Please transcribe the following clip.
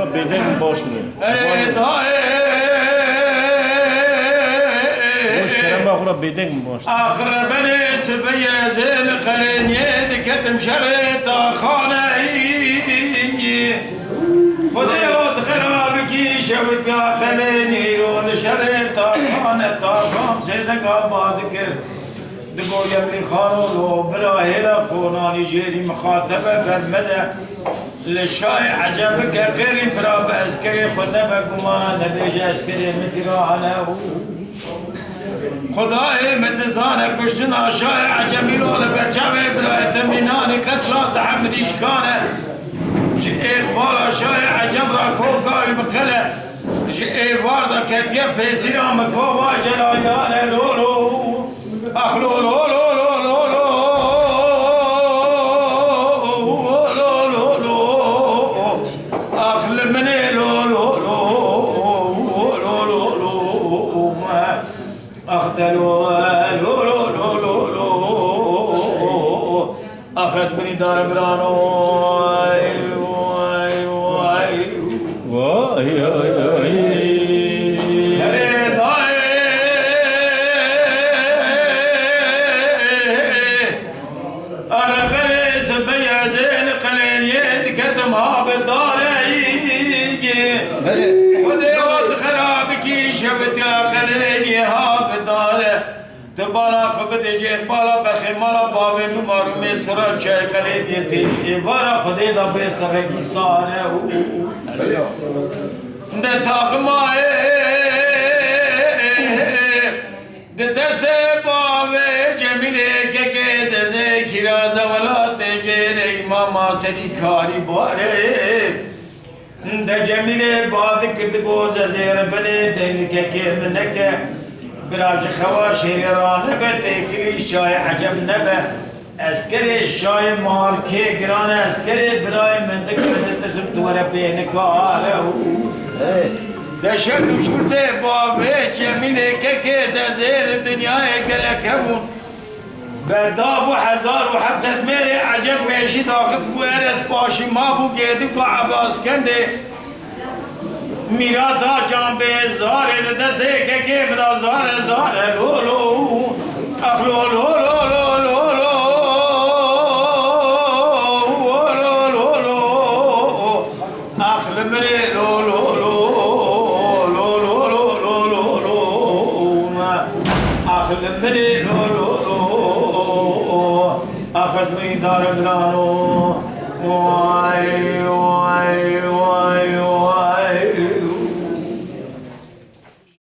خورا بدن باش نیم باش کرم خورا بدن باش آخر بنیس بیازل قلینید کتم شرط خانه خدایات خراب کی شود کا قلینی رون شرط خانه تاقام سیدگا باد کر دگو یبلی خانو براهیرا قونانی جیری مخاطبه برمده لشای عجب که قیری برا باسکری خود نبگمان نبیج اسکری مدراحنه خدای متزانه کشتن آشای عجمی رو لبرچاوه برای تمینان کترات حمدیش کانه جی اقبال آشای عجم را کوکای بقله جی ایوارد کتیه پیسی را مکووا جلایانه لولو اخلو لولو اخل منی لولو اخدلو اخذ منی دار برانو بالا خبر دیجی بالا بخی مالا باوی نمارو می سرا چای قلی دیتی ایوارا خودی دا بی سرگی ساره ده تاقمای ده دست باوی جمیلی که کسزه کراز ولات جیر امام سری کاری باره ده جمیلی باد کتگوز زیر بلی دین که منکه براج خوا شیران نبه تکری شای عجب نبه اسکری شای مارکی گران اسکری برای منده کرده تزم دوره بین کاره دشت و شورده بابه جمینه که زیر دنیای گلکه بود برداب و 1700 میره عجب پیشی داخل بو ارس باشی ما بو گیدی کو عباس کنده میراتا جان به زاره دسته که بدا زاره لولو اخلو اخل منی اخل منی اخذ منی دار برانو